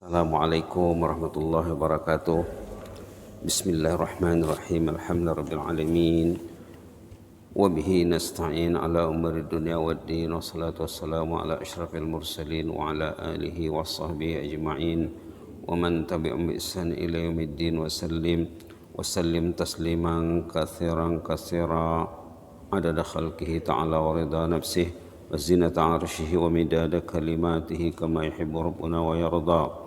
Assalamualaikum warahmatullahi wabarakatuh. Bismillahirrahmanirrahim. Alhamdulillahirabbil alamin. Wa bihi nasta'in ala umuri dunya waddin. Wassalatu wassalamu ala asyrafil mursalin wa ala alihi washabbihi ajma'in wa man tabi'ahum bi ihsan ila yaumiddin wa sallim tasliman katsiran adada khalqihi ta'ala wa ridha nafsihi wa zinata 'arsyihi wa midada kalimatihi kama yuhibbu rabbuna wa yarda.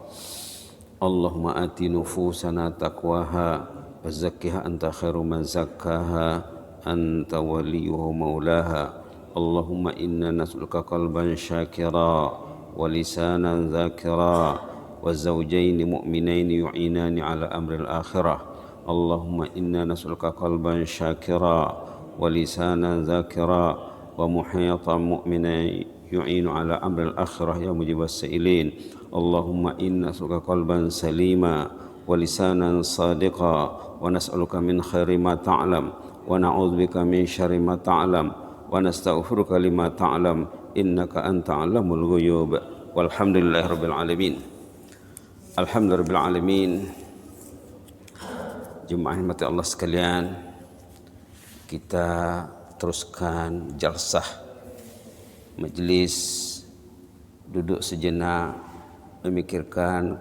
Allahumma ati nufusana taqwaha wa zakkiha anta khairu man zakkaha anta waliyuhu maulaha. Allahumma inna nas'aluka qalban syakira wa lisanan dzakira wa zawjaini mu'minaini yu'inani ala amril akhirah. Allahumma inna nas'aluka qalban syakira wa lisanan dzakira wa muhayatan mu'minaini yu'inu ala amril akhirah ya mujibas sa'ilin. Allahumma inna nas'aluka qalban salima wa lisanan sadiqa wa nas'aluka min khairi ma ta'lam wa na'udzubika min syarri ma ta'lam wa nastaghfiruka lima ta'lam innaka anta 'allamul ghuyub. Walhamdulillahirabbil alamin. Alhamdulillahirabbil alamin. Jemaah mati Allah sekalian, kita teruskan jalsah majlis duduk sejenak memikirkan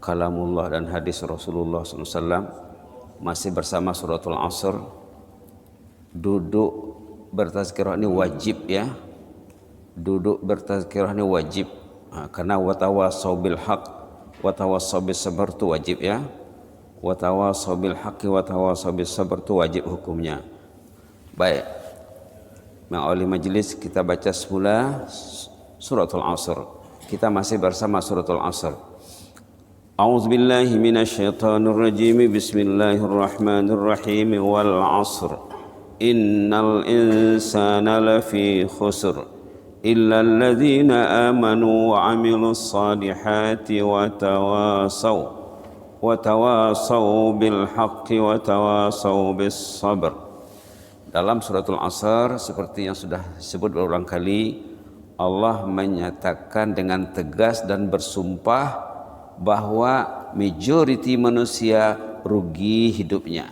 kalamullah dan hadis Rasulullah SAW. Masih bersama suratul Asr. Duduk bertazkirah ini wajib ya. Duduk bertazkirah ini wajib. Karena watawasau bil haq watawasau bis sabr itu wajib ya. Watawasau bil haqqi watawasau bis sabr itu wajib hukumnya. Baik. Mengawali majlis kita baca semula suratul Asr. Kita masih bersama suratul Asr. A'udzubillahi minasyaitonirrajim. Bismillahirrahmanirrahim. Wal 'asr. Innal insana lafi khusr. Illa alladhina amanu wa 'amilus salihati wa tawasaw bil haqqi wa tawasaw bis sabr. Dalam suratul Asr seperti yang sudah disebut berulang kali, Allah menyatakan dengan tegas dan bersumpah bahwa majoriti manusia rugi hidupnya.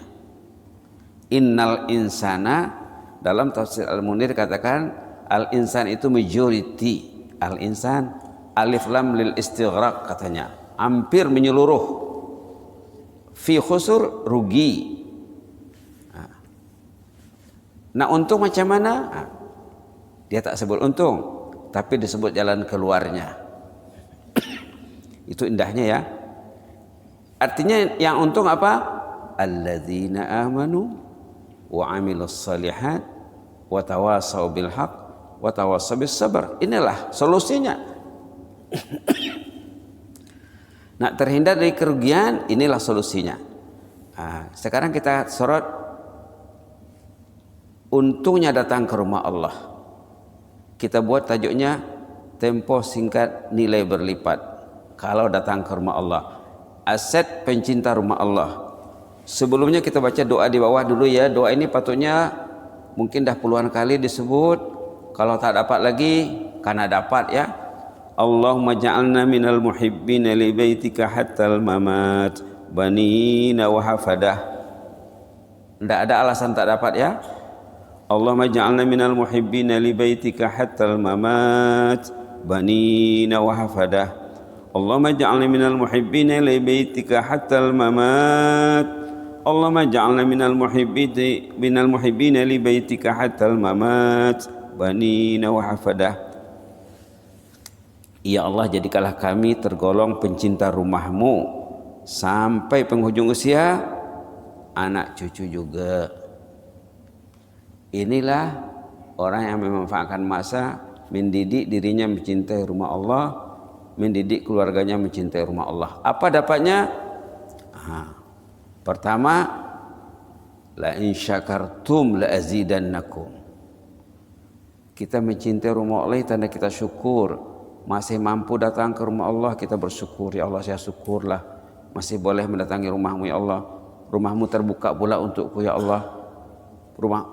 Innal insana, dalam tafsir Al-Munir katakan al-insan itu majoriti. Al-insan alif lam lil istighraq katanya, hampir menyeluruh. Fi khusur, rugi. Nah, untung macam mana? Dia tak sebut untung, tapi disebut jalan keluarnya. Itu indahnya ya. Artinya yang untung apa? Alladzina amanu wa 'amilus shalihat wa tawasaw bil haqq wa tawasaw bis sabr. Inilah solusinya. Nak terhindar dari kerugian, inilah solusinya. Sekarang kita sorot untungnya datang ke rumah Allah. Kita buat tajuknya tempo singkat nilai berlipat kalau datang ke rumah Allah. Aset pencinta rumah Allah. Sebelumnya kita baca doa di bawah dulu ya. Doa ini patutnya mungkin dah puluhan kali disebut. Kalau tak dapat lagi, karena dapat ya. Allahumma ja'alna minal muhibbina li baitika hattal mamat banina wa hafadah. Tidak ada alasan tak dapat ya. Allahumma ja'alna minal muhibbina li baitika hattal mamat banina wa hafadah. Allahumma ja'alna minal muhibbina li baitika hattal mamat. Allahumma ja'alna minal muhibbina li baitika hattal mamat banina wa hafadah. Ya Allah, jadikanlah kami tergolong pencinta rumahmu sampai penghujung usia, anak cucu juga. Inilah orang yang memanfaatkan masa mendidik dirinya mencintai rumah Allah, mendidik keluarganya mencintai rumah Allah. Apa dapatnya? Pertama, la in syakartum la azidannakum. Kita mencintai rumah Allah tanda kita syukur. Masih mampu datang ke rumah Allah, kita bersyukur. Ya Allah, saya syukurlah masih boleh mendatangi rumahmu ya Allah. Rumahmu terbuka pula untukku ya Allah.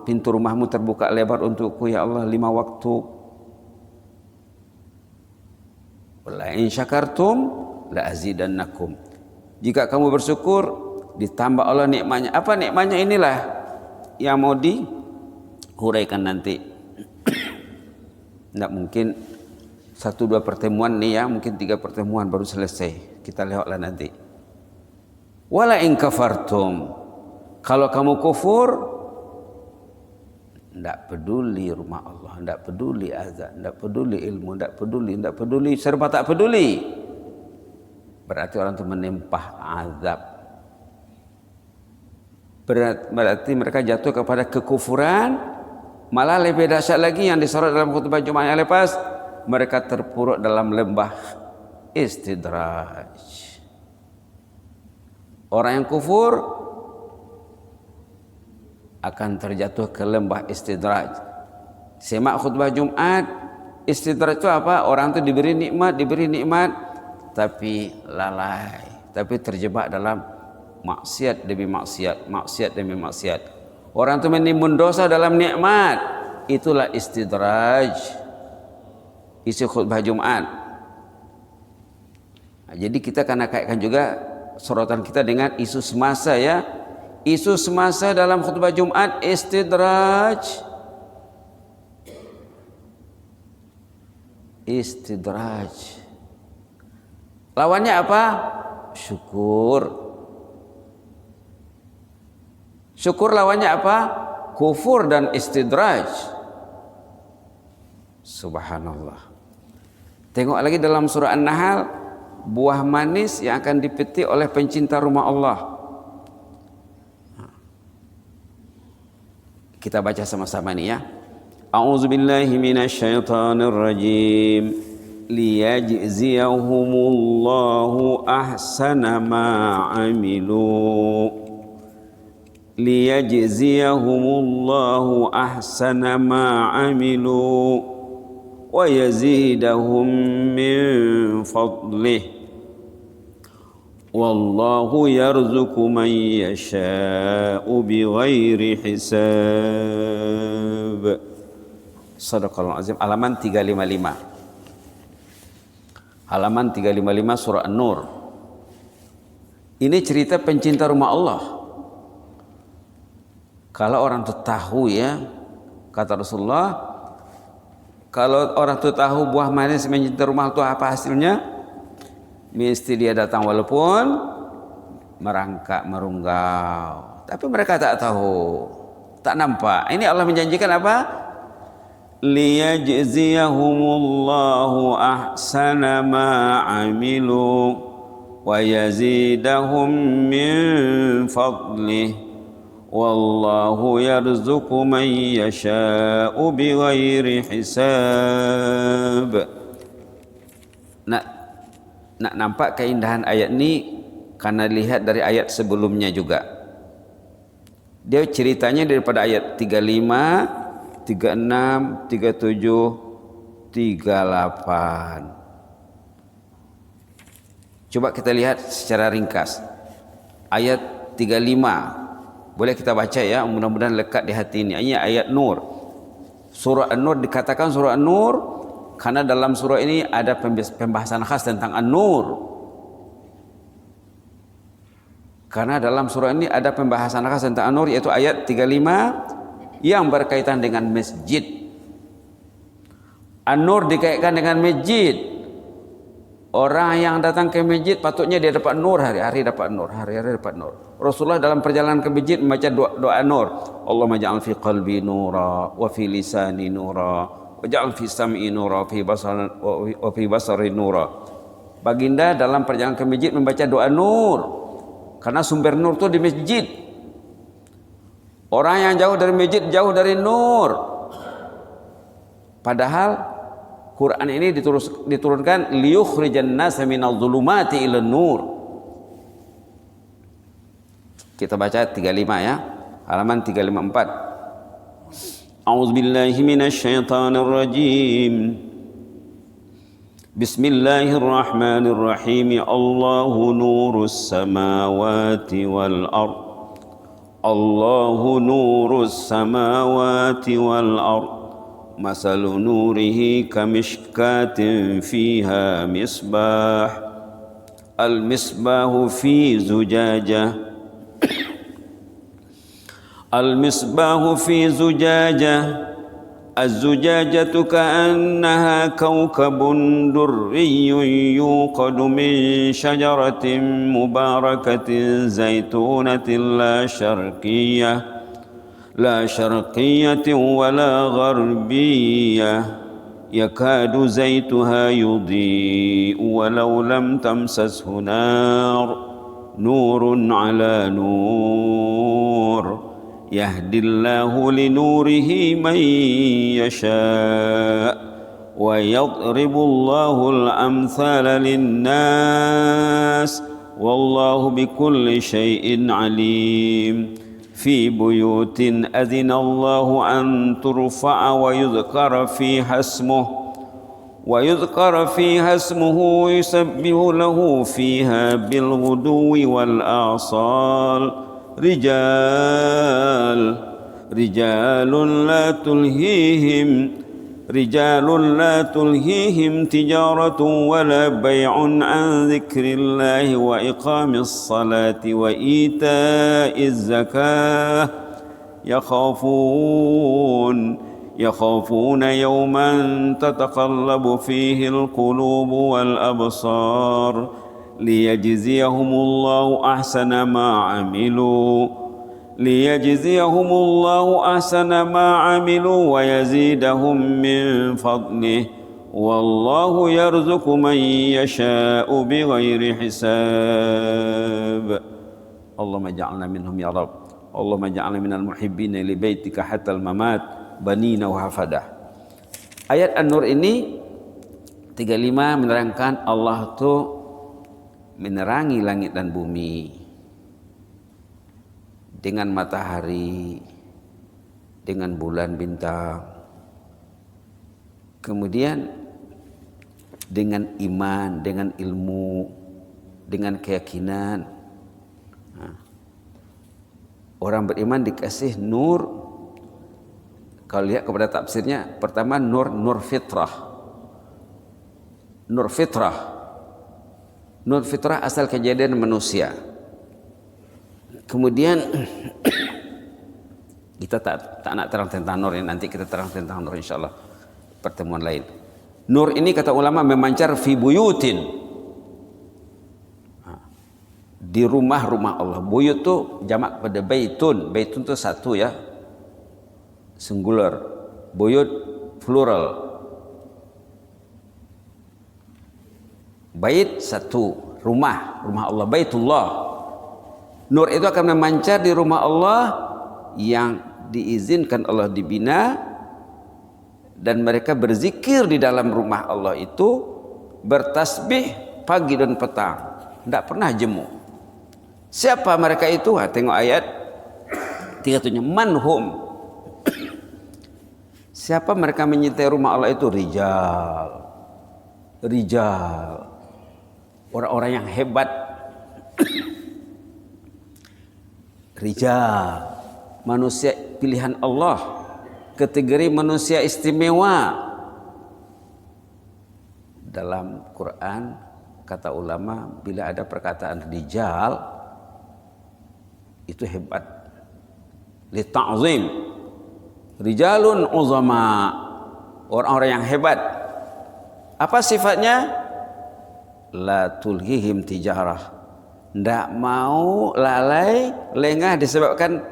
Pintu rumahmu terbuka lebar untukku ya Allah 5 waktu. La in syakartum la azidannakum. Jika kamu bersyukur, ditambah Allah nikmatnya. Apa nikmatnya? Inilah yang mau dihuraikan nanti. Tidak mungkin 1-2 pertemuan nih ya, mungkin 3 pertemuan baru selesai. Kita lihatlah nanti. Wala in kafartum, kalau kamu kufur, tidak peduli rumah Allah, tidak peduli azab, tidak peduli ilmu, tidak peduli, serba tak peduli. Berarti orang itu menempah azab. Berarti mereka jatuh kepada kekufuran. Malah lebih dahsyat lagi yang disorot dalam khutbah Jumat yang lepas, mereka terpuruk dalam lembah istidraj. Orang yang kufur akan terjatuh ke lembah istidraj. Semak khutbah Jumat. Istidraj itu apa? Orang itu diberi nikmat, tapi lalai, tapi terjebak dalam maksiat demi maksiat. Orang itu menimbun dosa dalam nikmat. Itulah istidraj. Isi khutbah Jumat. Nah, jadi kita akan kaitkan juga sorotan kita dengan isu semasa ya. Isu semasa dalam khutbah Jumat istidraj. Lawannya apa? Syukur. Syukur lawannya apa? Kufur dan istidraj. Subhanallah. Tengok lagi dalam surah An-Nahl, buah manis yang akan dipetik oleh pencinta rumah Allah. Kita baca sama-sama nih ya. A'udzubillahi minasyaitonir rajim. Liyajziyahumullahu ahsana ma 'amilu. Liyajziyahumullahu ahsana ma 'amilu wa yazidahum min fadlih. Wallahu yarzuqu man yasha'u bighairi hisab. Shadaqallahul azim. Halaman 355. Halaman 355 surah An-Nur. Ini cerita pencinta rumah Allah. Kalau orang itu tahu ya, kata Rasulullah, kalau orang itu tahu buah manis mencinta rumah itu apa hasilnya, mesti dia datang walaupun merangkak merunggau. Tapi mereka tak tahu, tak nampak. Ini Allah menjanjikan apa? Liyajziyahumullahu ahsana ma 'amilu wa yazidahum min fadlih. Wallahu yarzuqu man yasha'u bighairi hisab. Nak nampak keindahan ayat ini karena lihat dari ayat sebelumnya juga. Dia ceritanya daripada ayat 35, 36, 37, 38. Coba kita lihat secara ringkas. Ayat 35. Boleh kita baca ya, mudah-mudahan lekat di hati ini. Ini ayat Nur. Surah An-Nur dikatakan surah An-Nur karena dalam surah ini ada pembahasan khas tentang An-Nur. Karena dalam surah ini ada pembahasan khas tentang An-Nur, yaitu ayat 35 yang berkaitan dengan masjid. An-Nur dikaitkan dengan masjid. Orang yang datang ke masjid patutnya dia dapat nur, hari-hari dapat nur, hari-hari dapat nur. Rasulullah dalam perjalanan ke masjid membaca doa nur. Allahumma ja'al fi qalbi nura wa fi lisani nura wa ja'al fi sam'i nura wa fi basari nura. Baginda dalam perjalanan ke masjid membaca doa nur. Karena sumber nur itu di masjid. Orang yang jauh dari masjid jauh dari nur. Padahal Quran ini diturunkan liyukhrijan nasa minadh dhulumati ilan nur. Kita baca 35 ya. Halaman 354. A'udzubillahi minasyaitonir rajim. Bismillahirrahmanirrahim. Allahu nurus samawati wal ard. Allahu nurus samawati wal ard. مثل نوره كمشكاة فيها مصباح المصباح في زجاجة المصباح في زجاجة الزجاجة كأنها كوكب دري يوقد من شجرة مباركة زيتونة لا شرقية ولا غربية يكاد زيتها يضيء ولو لم تمسسه نور على نور يهدي الله لنوره من يشاء ويضرب الله الأمثال للناس والله بكل شيء عليم في بيوت أذن الله أن ترفع ويذكر فيها اسمه يسبح له فيها بالغدو والآصال رجال لا تلهيهم تجارة ولا بيع عن ذكر الله وإقام الصلاة وإيتاء الزكاة يخافون يوما تتقلب فيه القلوب والأبصار ليجزيهم الله أحسن ما عملوا ويزيدهم من فضله والله يرزق من يشاء بغير حساب اللهم اجعلنا منهم يا رب اللهم اجعلنا من المحبين لبيتك حتى الممات banina wa hafadah. Ayat An-Nur ini 35 menerangkan Allah tuh menerangi langit dan bumi dengan matahari, dengan bulan bintang, kemudian dengan iman, dengan ilmu, dengan keyakinan. Orang beriman dikasih nur. Kalau lihat kepada tafsirnya, pertama nur fitrah. Nur fitrah asal kejadian manusia. Kemudian kita tak nak terang tentang nur ini, nanti kita terang tentang nur insyaallah pertemuan lain. Nur ini kata ulama memancar fi buyutin, di rumah-rumah Allah. Buyut itu jamak pada baitun. Baitun itu satu ya, singular. Buyut plural. Bait satu, rumah Allah, baitullah. Nur itu akan memancar di rumah Allah yang diizinkan Allah dibina, dan mereka berzikir di dalam rumah Allah itu, bertasbih pagi dan petang, tidak pernah jemu. Siapa mereka itu? Tengok ayat 37, manhum. Siapa mereka menyintai rumah Allah itu? Rijal, orang-orang yang hebat. Rijal, manusia pilihan Allah, kategori manusia istimewa. Dalam Quran kata ulama, bila ada perkataan rijal itu hebat, li ta'zim. Rijalun uzama, orang-orang yang hebat. Apa sifatnya? La tulhihim tijarah, tidak mau lalai lengah disebabkan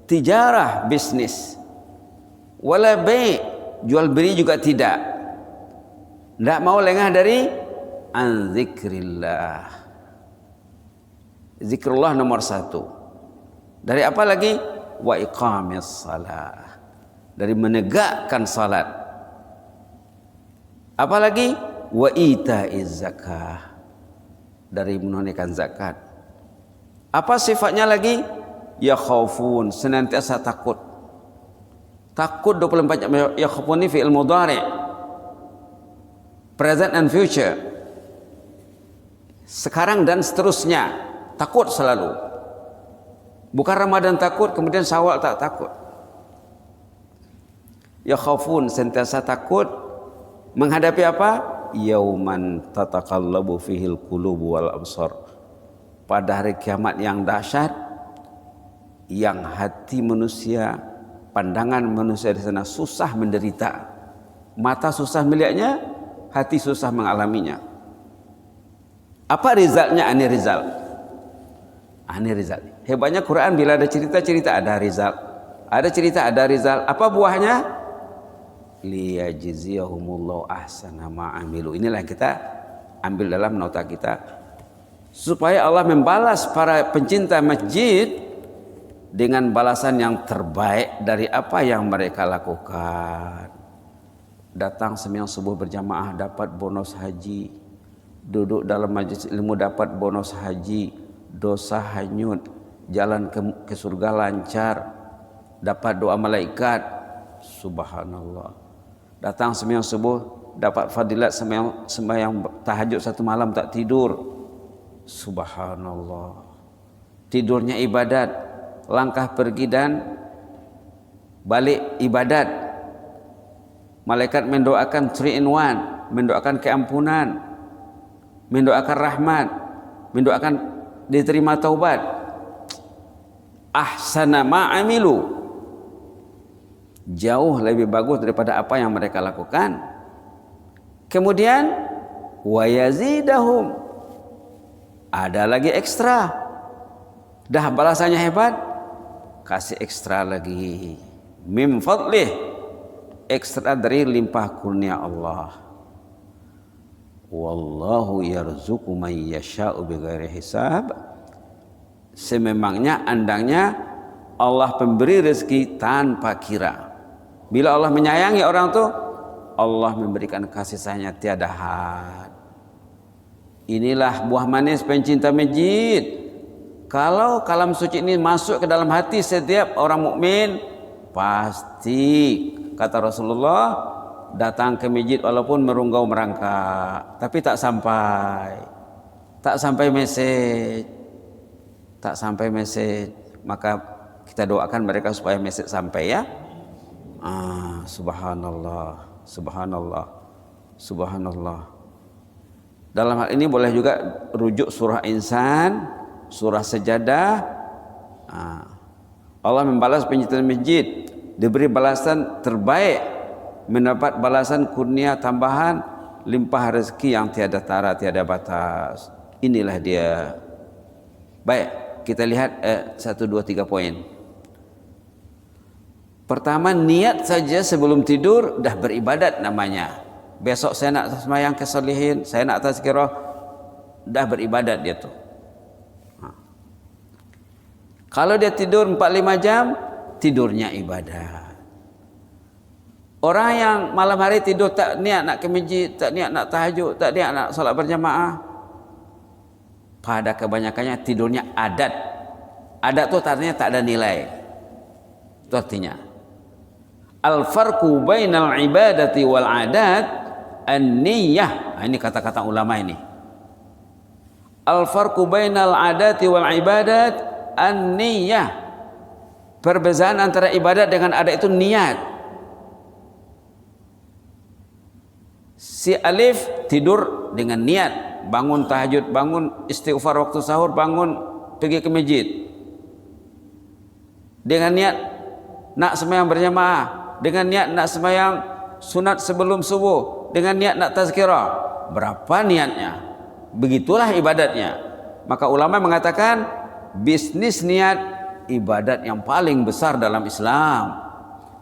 tijarah, bisnis. Wala bai', jual beli juga tidak mau lengah dari an zikrillah. Zikrullah nomor satu. Dari apa lagi? Wa iqamis salah, dari menegakkan salat. Apa lagi? Wa itaiz zakah, dari menunaikan zakat. Apa sifatnya lagi? Ya khaufun, senantiasa takut. Takut 24 jam. Ya khaufun ini fi'il mudhari', present and future, sekarang dan seterusnya. Takut selalu. Bukan Ramadan takut, kemudian Syawal tak takut. Ya khaufun, sentiasa takut menghadapi apa? yauman tataqallabu fihil qulubu wal absar. Pada hari kiamat yang dahsyat, yang hati manusia, pandangan manusia di sana susah menderita. Mata susah melihatnya, hati susah mengalaminya. Apa rizalnya? Ani rizal. Ani rizal. Hebatnya Quran, bila ada cerita-cerita ada rizal. Ada cerita ada rizal. Apa buahnya? Liyajziyahumullahu ahsana ma amilu. Inilah yang kita ambil dalam nota kita, supaya Allah membalas para pencinta masjid dengan balasan yang terbaik dari apa yang mereka lakukan. Datang sembahyang subuh berjamaah dapat bonus haji, duduk dalam majelis ilmu dapat bonus haji, dosa hanyut, jalan ke surga lancar, dapat doa malaikat. Subhanallah. Datang sembahyang subuh dapat fadilat sembahyang tahajud satu malam tak tidur. Subhanallah. Tidurnya ibadat, langkah pergi dan balik ibadat. Malaikat mendoakan 3 in 1, mendoakan keampunan, mendoakan rahmat, mendoakan diterima taubat. Ahsana ma'amilu, jauh lebih bagus daripada apa yang mereka lakukan. Kemudian wa yazidahum, ada lagi ekstra. Dah balasannya hebat, kasih ekstra lagi. Mim fadlih, ekstra dari limpah kurnia Allah. Wallahu yarzuqu man yasha'u bighairi hisab. Sememangnya andangnya Allah pemberi rezeki tanpa kira. Bila Allah menyayangi orang tu, Allah memberikan kasih sayangnya tiada had. Inilah buah manis pencinta masjid. Kalau kalam suci ini masuk ke dalam hati setiap orang mukmin, pasti kata Rasulullah, datang ke masjid walaupun merunggau merangkak, tapi tak sampai message, maka kita doakan mereka supaya message sampai ya. Subhanallah, subhanallah, subhanallah. Dalam hal ini boleh juga rujuk surah Insan, surah Sajadah. Allah membalas pencinta masjid, diberi balasan terbaik, mendapat balasan kurnia tambahan, limpah rezeki yang tiada tara, tiada batas. Inilah dia. Baik, kita lihat 1, 2, 3 poin. Pertama, niat saja sebelum tidur dah beribadat namanya. Besok saya nak sembahyang kesalihin, saya nak tazkirah, dah beribadat dia tu. Kalau dia tidur 4-5 jam, tidurnya ibadah. Orang yang malam hari tidur tak niat nak ke masjid, tak niat nak tahajud, tak niat nak solat berjamaah, pada kebanyakannya tidurnya adat. Adat tu artinya tak ada nilai. Itu artinya al-farqu bainal ibadati wal adat an-niyah. Ini kata-kata ulama ini. Al-farqu bainal adati wal ibadat an-niyah. Perbezaan antara ibadat dengan adat itu niat. Si alif tidur dengan niat, bangun tahajud, bangun istighfar waktu sahur, bangun pergi ke masjid dengan niat nak sembahyang berjamaah, dengan niat nak sembahyang sunat sebelum subuh, dengan niat nak tazkirah. Berapa niatnya? Begitulah ibadatnya. Maka ulama mengatakan bisnis niat ibadat yang paling besar dalam Islam.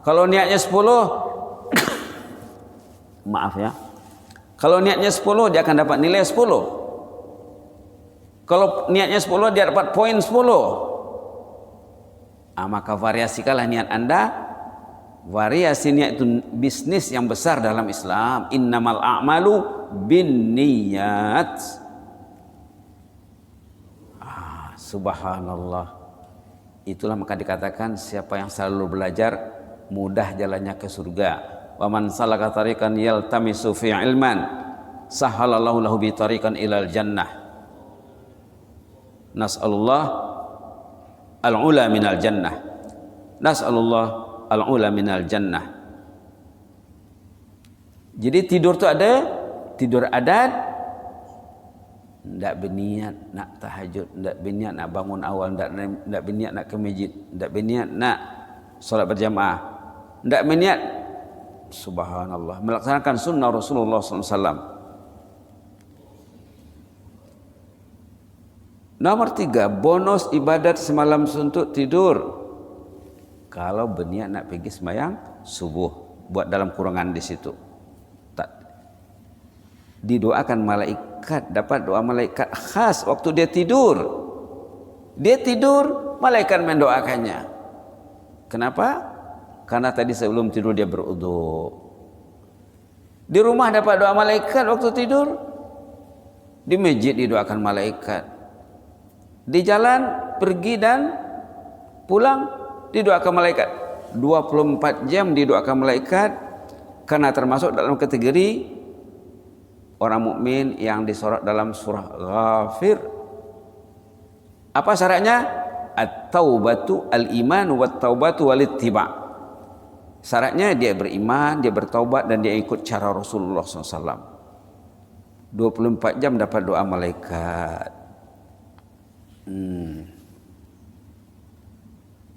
Kalau niatnya 10 maaf ya, kalau niatnya 10 dia akan dapat nilai 10. Kalau niatnya 10 dia dapat poin 10. Maka variasikanlah niat Anda. Variasi niat itu bisnis yang besar dalam Islam. Innamal a'malu binniyat. Subhanallah. Itulah maka dikatakan siapa yang selalu belajar mudah jalannya ke surga. Wa man salaka tariqan yaltamisu fi ilman sahhalallahu lahu bi tariqan ilal jannah. Nas'alullah al-ula minal jannah. Nas'alullah al-ula minal jannah. Jadi tidur itu ada tidur adat, tidak berniat nak tahajud, tidak berniat nak bangun awal, tidak berniat nak ke masjid, tidak berniat nak solat berjamaah, tidak berniat, subhanallah, melaksanakan sunnah Rasulullah SAW. Nomor 3, bonus ibadat semalam suntuk tidur. Kalau berniat nak pergi sembahyang subuh, buat dalam kurungan di situ. Tak didoakan malaikat, dapat doa malaikat khas waktu dia tidur. Dia tidur, malaikat mendoakannya. Kenapa? Karena tadi sebelum tidur dia berwudu. Di rumah dapat doa malaikat waktu tidur. Di masjid didoakan malaikat. Di jalan pergi dan pulang didoakan malaikat. 24 jam didoakan malaikat, karena termasuk dalam kategori orang mukmin yang disorot dalam surah Ghafir. Apa syaratnya? At-taubatu al-iman wat-taubatu wal-ittiba'. Syaratnya dia beriman, dia bertaubat, dan dia ikut cara Rasulullah SAW. 24 jam dapat doa malaikat.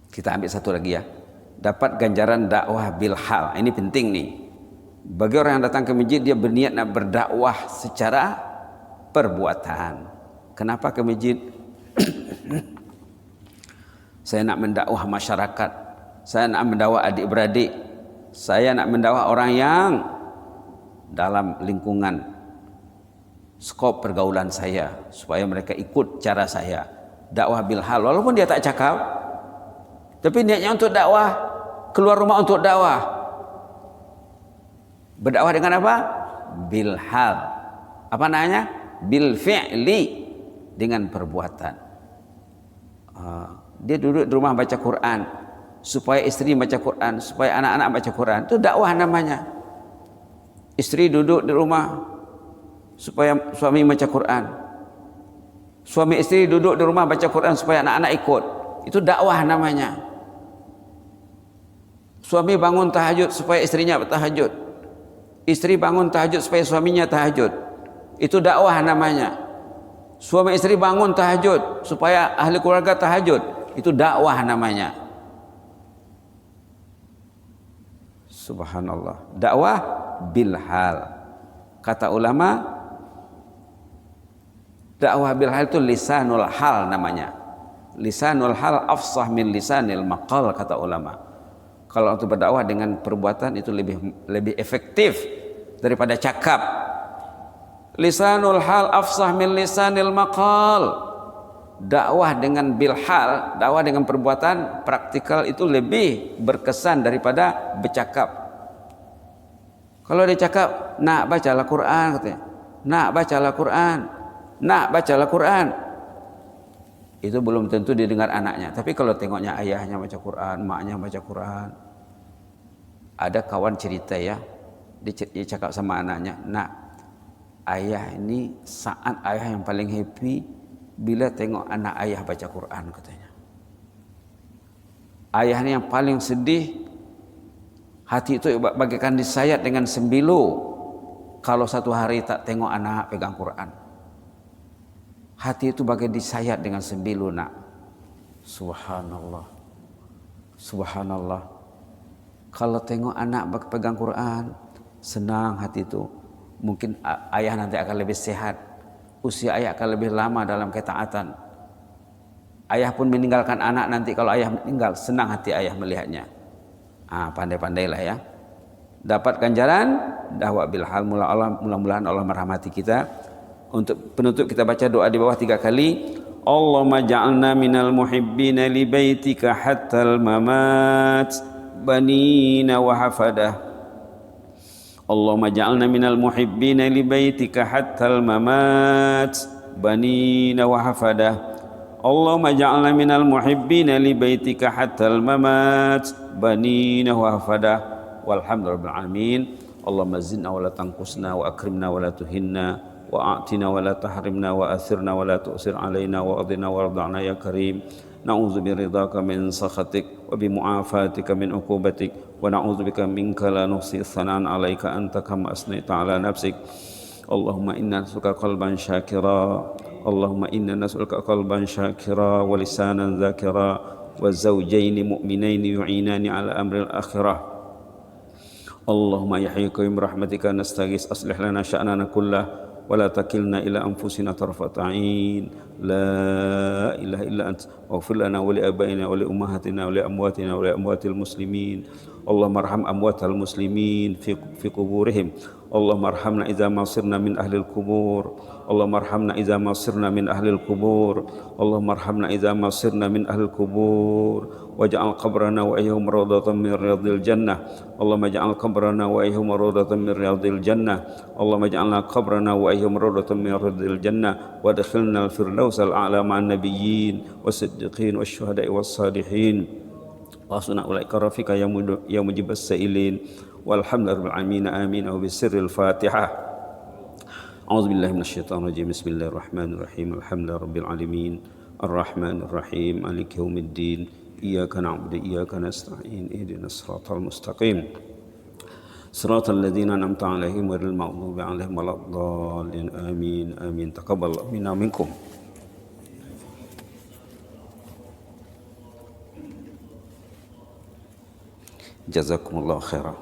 Kita ambil satu lagi ya. Dapat ganjaran dakwah bil hal. Ini penting nih. Bagi orang yang datang ke masjid, dia berniat nak berdakwah secara perbuatan. Kenapa ke masjid? Saya nak mendakwah masyarakat. Saya nak mendakwah adik-beradik. Saya nak mendakwah orang yang dalam lingkungan skop pergaulan saya, supaya mereka ikut cara saya. Dakwah bil hal, walaupun dia tak cakap, tapi niatnya untuk dakwah, keluar rumah untuk dakwah. Berdakwah dengan apa? Bil hal. Apa namanya? Bil fi'li, dengan perbuatan. Dia duduk di rumah baca Quran, supaya istri baca Quran, supaya anak-anak baca Quran. Itu dakwah namanya. Istri duduk di rumah supaya suami baca Quran. Suami istri duduk di rumah baca Quran supaya anak-anak ikut. Itu dakwah namanya. Suami bangun tahajud supaya istrinya bertahajud. Istri bangun tahajud supaya suaminya tahajud. Itu dakwah namanya. Suami istri bangun tahajud supaya ahli keluarga tahajud. Itu dakwah namanya. Subhanallah. Dakwah bil hal. Kata ulama, dakwah bil hal itu lisanul hal namanya. Lisanul hal afsah min lisanil maqal, kata ulama. Kalau untuk berdakwah dengan perbuatan itu lebih efektif daripada cakap. Lisanul hal afsah min lisanil maqal. Dakwah dengan bil hal, dakwah dengan perbuatan praktikal itu lebih berkesan daripada bercakap. Kalau dia cakap, nak bacalah Quran, katanya. Nak bacalah Quran. Nak bacalah Quran. Itu belum tentu didengar anaknya. Tapi kalau tengoknya ayahnya baca Quran, maknya baca Quran. Ada kawan cerita ya, dia cakap sama anaknya, nak, ayah ini saat ayah yang paling happy bila tengok anak ayah baca Quran, katanya. Ayah ini yang paling sedih, hati itu bagaikan disayat dengan sembilu kalau satu hari tak tengok anak pegang Quran. Hati itu bagai disayat dengan sembilu, nak. Subhanallah. Subhanallah. Kalau tengok anak pegang Quran, senang hati itu. Mungkin ayah nanti akan lebih sehat. Usia ayah akan lebih lama dalam ketaatan. Ayah pun meninggalkan anak nanti. Kalau ayah meninggal, senang hati ayah melihatnya. Pandai-pandailah ya. Dapat ganjaran dakwah bil hal. Mudah-mudahan Allah merahmati kita. Untuk penutup kita baca doa di bawah 3 kali. Allahumma ja'alna minal muhibbina li baitika hattal mamat banina wa hafadah. Allahumma ja'alna minal muhibbina li baitika hattal mamat banina wa hafadah. Allahumma ja'alna minal muhibbina li baitika hattal mamat banina wa hafadah. Walhamdulillahil alamin. Allahumma zidna wa la tanqusna wa akrimna wa la tuhinna wa a'tina wa la tahrimna wa athirna wa la tu'sir alaina wa adina wa arda'na ya karim. Na'udzu biridhaka min sakhatik wa bi mu'afatika min uqubatik wa na'udzu bika minka la nuhsi thanan 'alaika anta kama asnaita 'ala nafsik. Allahumma inna nas'aluka qalban syakira, Allahumma inna nas'aluka qalban syakira wa lisanan dzakira wa zawjaini mu'minaini yu'inani ala amril akhirah. Allahumma ya hayyu qayyum rahmatika nastaghis aslih lana sya'nana kullah wa la takilna ila anfusina tarfata 'ain la ilaha illa anta waghfir lana wa li abaina wa li ummahatina wa li amwatina wa li amwatil muslimin. Allahumma arham amwatal muslimin fi quburihim. Allahumma arhamna idza ma sirna min ahlil qubur. Allahumma arhamna idza ma sirna min ahlil qubur. Allahumma arhamna idza ma sirna min ahlil qubur. Waj'al qabrana wa ayyuhum rawdatan min riyadil jannah. Allahumma ij'al qabrana wa ayyuhum rawdatan min riyadil jannah. Allahumma ij'alna qabrana wa ayyuhum rawdatan min riyadil jannah wa adkhilna al-firdausal a'la ma'an nabiyyin was-siddiqin wasyuhada'i was-salihin wa hasuna ulaika rafiqa ya mujibas sa'ilin walhamdulillahi rabbil alamin amin wa bisirril fatihah. A'udzubillahi minasyaitonir rajim. Bismillahirrahmanirrahim. Alhamdulillahi rabbil alamin arrahmanir rahim maliki yaumiddin. Iyyaka na'budu wa iyyaka nasta'in ihdinas siratal mustaqim siratal ladzina an'amta 'alaihim ghairil maghdubi 'alaihim waladdallin amin amin. Taqabbalallahu minna minkum. Jazakumullahu khairan.